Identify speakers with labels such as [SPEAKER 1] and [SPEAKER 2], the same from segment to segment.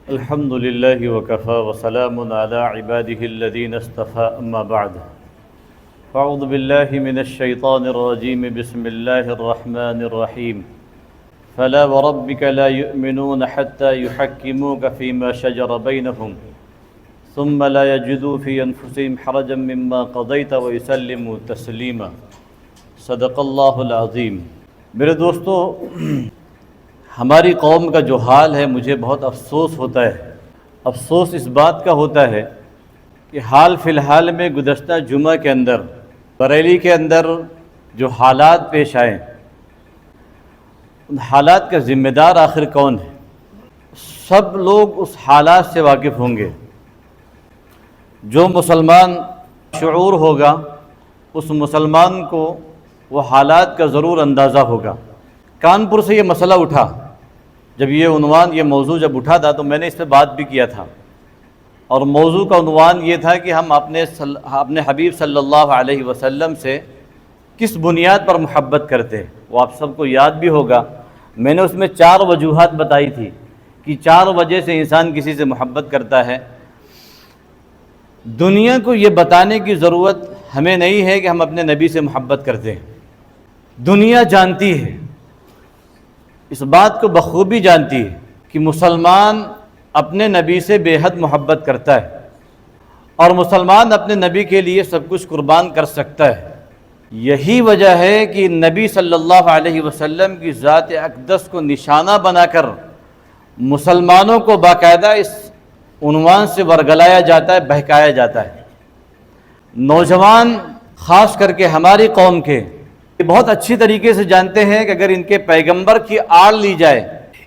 [SPEAKER 1] الحمد لله وكفى وسلام على عباده الذين اصطفى أما بعد فأعوذ بالله من الشيطان الرجيم بسم الله الرحمن الرحيم فلا وربك لا يؤمنون حتى يحكموك فيما شجر بينهم ثم لا يجدوا في أنفسهم حرجا مما قضيت ويسلموا تسليما صدق اللہ العظیم۔ میرے دوستو، ہماری قوم کا جو حال ہے مجھے بہت افسوس ہوتا ہے۔ افسوس اس بات کا ہوتا ہے کہ حال فی الحال میں گزشتہ جمعہ کے اندر بریلی کے اندر جو حالات پیش آئے، ان حالات کا ذمہ دار آخر کون ہے؟ سب لوگ اس حالات سے واقف ہوں گے۔ جو مسلمان شعور ہوگا اس مسلمان کو وہ حالات کا ضرور اندازہ ہوگا۔ کانپور سے یہ مسئلہ اٹھا، جب یہ عنوان یہ موضوع جب اٹھا تھا تو میں نے اس پہ بات بھی کیا تھا، اور موضوع کا عنوان یہ تھا کہ ہم اپنے حبیب صلی اللہ علیہ وسلم سے کس بنیاد پر محبت کرتے ہیں۔ وہ آپ سب کو یاد بھی ہوگا، میں نے اس میں 4 وجوہات بتائی تھی کہ 4 وجہ سے انسان کسی سے محبت کرتا ہے۔ دنیا کو یہ بتانے کی ضرورت ہمیں نہیں ہے کہ ہم اپنے نبی سے محبت کرتے ہیں۔ دنیا جانتی ہے، اس بات کو بخوبی جانتی ہے کہ مسلمان اپنے نبی سے بے حد محبت کرتا ہے، اور مسلمان اپنے نبی کے لیے سب کچھ قربان کر سکتا ہے۔ یہی وجہ ہے کہ نبی صلی اللہ علیہ وسلم کی ذات اقدس کو نشانہ بنا کر مسلمانوں کو باقاعدہ اس عنوان سے ورگلایا جاتا ہے، بہکایا جاتا ہے۔ نوجوان خاص کر کے ہماری قوم کے بہت اچھی طریقے سے جانتے ہیں کہ اگر ان کے پیغمبر کی آڑ لی جائے،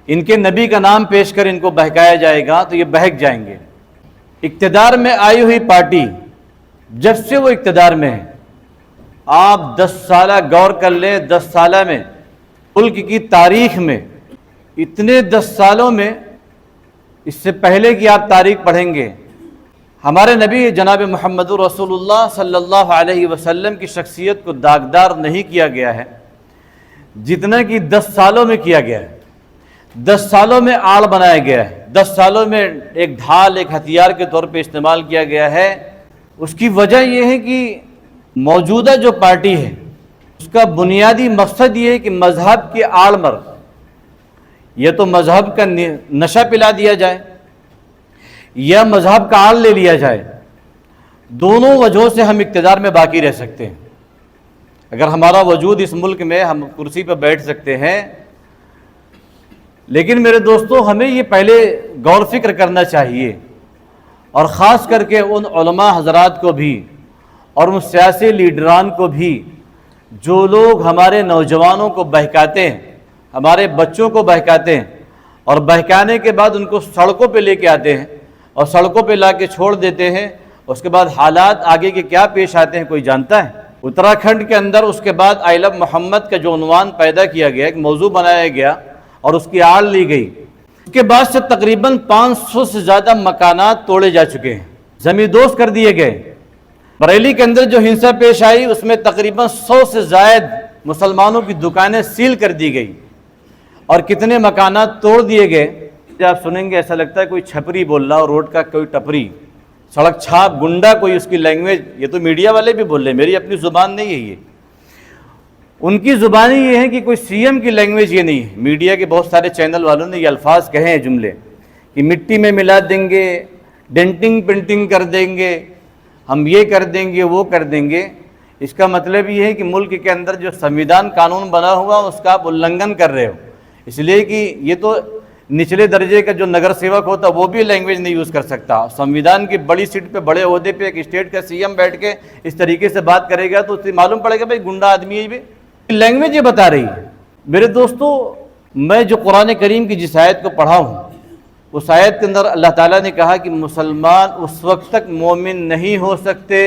[SPEAKER 1] ان کے نبی کا نام پیش کر ان کو بہکایا جائے گا تو یہ بہک جائیں گے۔ اقتدار میں آئی ہوئی پارٹی جب سے وہ اقتدار میں ہے، آپ 10 سالہ غور کر لیں، 10 سالہ میں ملک کی تاریخ میں، اتنے 10 سالوں میں اس سے پہلے کی آپ تاریخ پڑھیں گے، ہمارے نبی جناب محمد رسول اللہ صلی اللہ علیہ وسلم کی شخصیت کو داغدار نہیں کیا گیا ہے جتنا کہ 10 سالوں میں کیا گیا ہے۔ 10 سالوں میں آڑ بنایا گیا ہے، 10 سالوں میں ایک ڈھال، ایک ہتھیار کے طور پہ استعمال کیا گیا ہے۔ اس کی وجہ یہ ہے کہ موجودہ جو پارٹی ہے اس کا بنیادی مقصد یہ ہے کہ مذہب کی آڑ مر، یا تو مذہب کا نشہ پلا دیا جائے یا مذہب کا آڑ لے لیا جائے۔ دونوں وجہوں سے ہم اقتدار میں باقی رہ سکتے ہیں۔ اگر ہمارا وجود اس ملک میں ہم کرسی پر بیٹھ سکتے ہیں، لیکن میرے دوستو ہمیں یہ پہلے غور فکر کرنا چاہیے، اور خاص کر کے ان علماء حضرات کو بھی اور ان سیاسی لیڈران کو بھی جو لوگ ہمارے نوجوانوں کو بہکاتے ہیں، ہمارے بچوں کو بہکاتے ہیں، اور بہکانے کے بعد ان کو سڑکوں پہ لے کے آتے ہیں اور سڑکوں پہ لا کے چھوڑ دیتے ہیں۔ اس کے بعد حالات آگے کے کیا پیش آتے ہیں کوئی جانتا ہے؟ اتراکھنڈ کے اندر اس کے بعد آئی لو محمد کا جو عنوان پیدا کیا گیا، ایک موضوع بنایا گیا اور اس کی آڑ لی گئی، اس کے بعد سے تقریباً 500 سے زیادہ مکانات توڑے جا چکے ہیں، زمیندوز کر دیے گئے۔ بریلی کے اندر جو ہنسا پیش آئی اس میں تقریباً 100 سے زائد مسلمانوں کی دکانیں سیل کر دی گئی، اور کتنے مکانات توڑ دیے گئے۔ جب آپ سنیں گے ایسا لگتا ہے کوئی چھپری بول رہا، اور روڈ کا کوئی ٹپری، سڑک چھاپ گنڈا کوئی اس کی لینگویج، یہ تو میڈیا والے بھی بول رہے ہیں، میری اپنی زبان نہیں ہے، یہ ان کی زبان ہی یہ ہے کہ کوئی سی ایم کی لینگویج یہ نہیں ہے۔ میڈیا کے بہت سارے چینل والوں نے یہ الفاظ کہے ہیں، جملے کہ مٹی میں ملا دیں گے، ڈینٹنگ پینٹنگ کر دیں گے، ہم یہ کر دیں گے، وہ کر دیں گے۔ اس کا مطلب یہ ہے کہ ملک کے اندر جو سنویدھان قانون بنا ہوا اس کا آپ النگھن کر رہے ہو، اس لیے کہ یہ تو نچلے درجے کا جو نگر سیوک ہوتا وہ بھی لینگویج نہیں یوز کر سکتا۔ سنویدھان کی بڑی سیٹ پہ، بڑے عہدے پہ ایک اسٹیٹ کا سی ایم بیٹھ کے اس طریقے سے بات کرے گا تو اسے معلوم پڑے گا بھائی گنڈا آدمی ہے، بھی لینگویج یہ بتا رہی ہے۔ میرے دوستو، میں جو قرآن کریم کی جس آیت کو پڑھا ہوں، اس آیت کے اندر اللہ تعالیٰ نے کہا کہ مسلمان اس وقت تک مومن نہیں ہو سکتے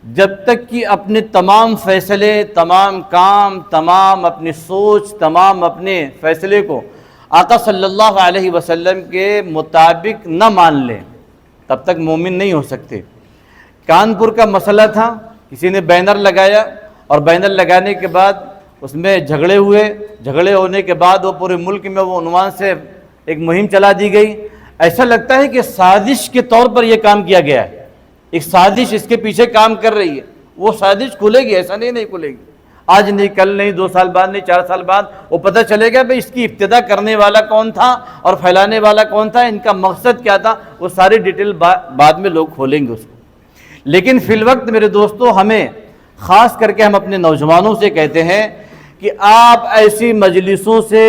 [SPEAKER 1] جب تک کہ اپنے تمام فیصلے، تمام کام، تمام اپنی سوچ، تمام اپنے فیصلے کو آقا صلی اللہ علیہ وسلم کے مطابق نہ مان لیں، تب تک مومن نہیں ہو سکتے۔ کانپور کا مسئلہ تھا، کسی نے بینر لگایا، اور بینر لگانے کے بعد اس میں جھگڑے ہوئے، جھگڑے ہونے کے بعد وہ پورے ملک میں وہ عنوان سے ایک مہم چلا دی گئی، ایسا لگتا ہے کہ سازش کے طور پر یہ کام کیا گیا ہے، ایک سازش اس کے پیچھے کام کر رہی ہے، وہ سازش کھلے گی، ایسا نہیں کھلے گی، آج نہیں، کل نہیں، 2 سال بعد نہیں، 4 سال بعد وہ پتہ چلے گا بھئی اس کی ابتدا کرنے والا کون تھا اور پھیلانے والا کون تھا، ان کا مقصد کیا تھا، وہ ساری ڈیٹیل بعد میں لوگ کھولیں گے اس کو۔ لیکن فی الوقت میرے دوستو، ہمیں خاص کر کے ہم اپنے نوجوانوں سے کہتے ہیں کہ آپ ایسی مجلسوں سے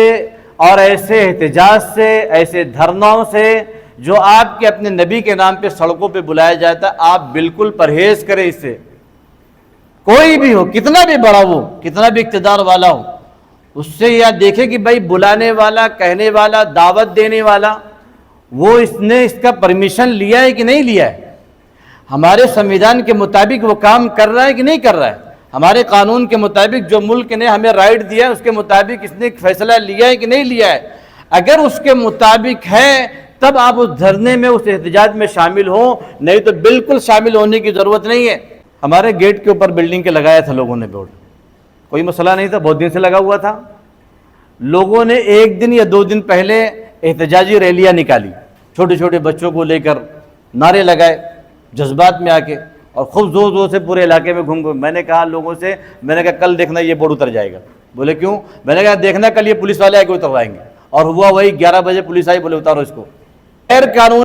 [SPEAKER 1] اور ایسے احتجاج سے، ایسے دھرنوں سے جو آپ کے اپنے نبی کے نام پہ سڑکوں پہ بلایا جاتا ہے، آپ بالکل پرہیز کریں اس سے۔ کوئی بھی ہو، کتنا بھی بڑا ہو، کتنا بھی اقتدار والا ہو، اس سے یہ دیکھیں کہ بھائی بلانے والا، کہنے والا، دعوت دینے والا، وہ اس نے اس کا پرمیشن لیا ہے کہ نہیں لیا ہے، ہمارے سنویدھان کے مطابق وہ کام کر رہا ہے کہ نہیں کر رہا ہے، ہمارے قانون کے مطابق جو ملک نے ہمیں رائٹ دیا ہے اس کے مطابق اس نے فیصلہ لیا ہے کہ نہیں لیا ہے۔ اگر اس کے مطابق ہے تب آپ اس دھرنے میں، اس احتجاج میں شامل ہوں، نہیں تو بالکل شامل ہونے کی ضرورت نہیں ہے۔ ہمارے گیٹ کے اوپر بلڈنگ کے لگایا تھا لوگوں نے بورڈ، کوئی مسئلہ نہیں تھا، بہت دن سے لگا ہوا تھا۔ لوگوں نے 1 دن یا 2 دن پہلے احتجاجی ریلیاں نکالی، چھوٹے چھوٹے بچوں کو لے کر نعرے لگائے جذبات میں آ کے، اور خوب زور زور سے پورے علاقے میں گھوم گئے۔ میں نے کہا لوگوں سے، میں نے کہا کل دیکھنا یہ بورڈ اتر جائے گا۔ بولے کیوں؟ میں نے کہا دیکھنا کل یہ پولیس والے آ کے اتروائیں گے، اور ہوا وہی 11 بجے پولیس آئی، بولے اتارو اس کو۔ غیر قانون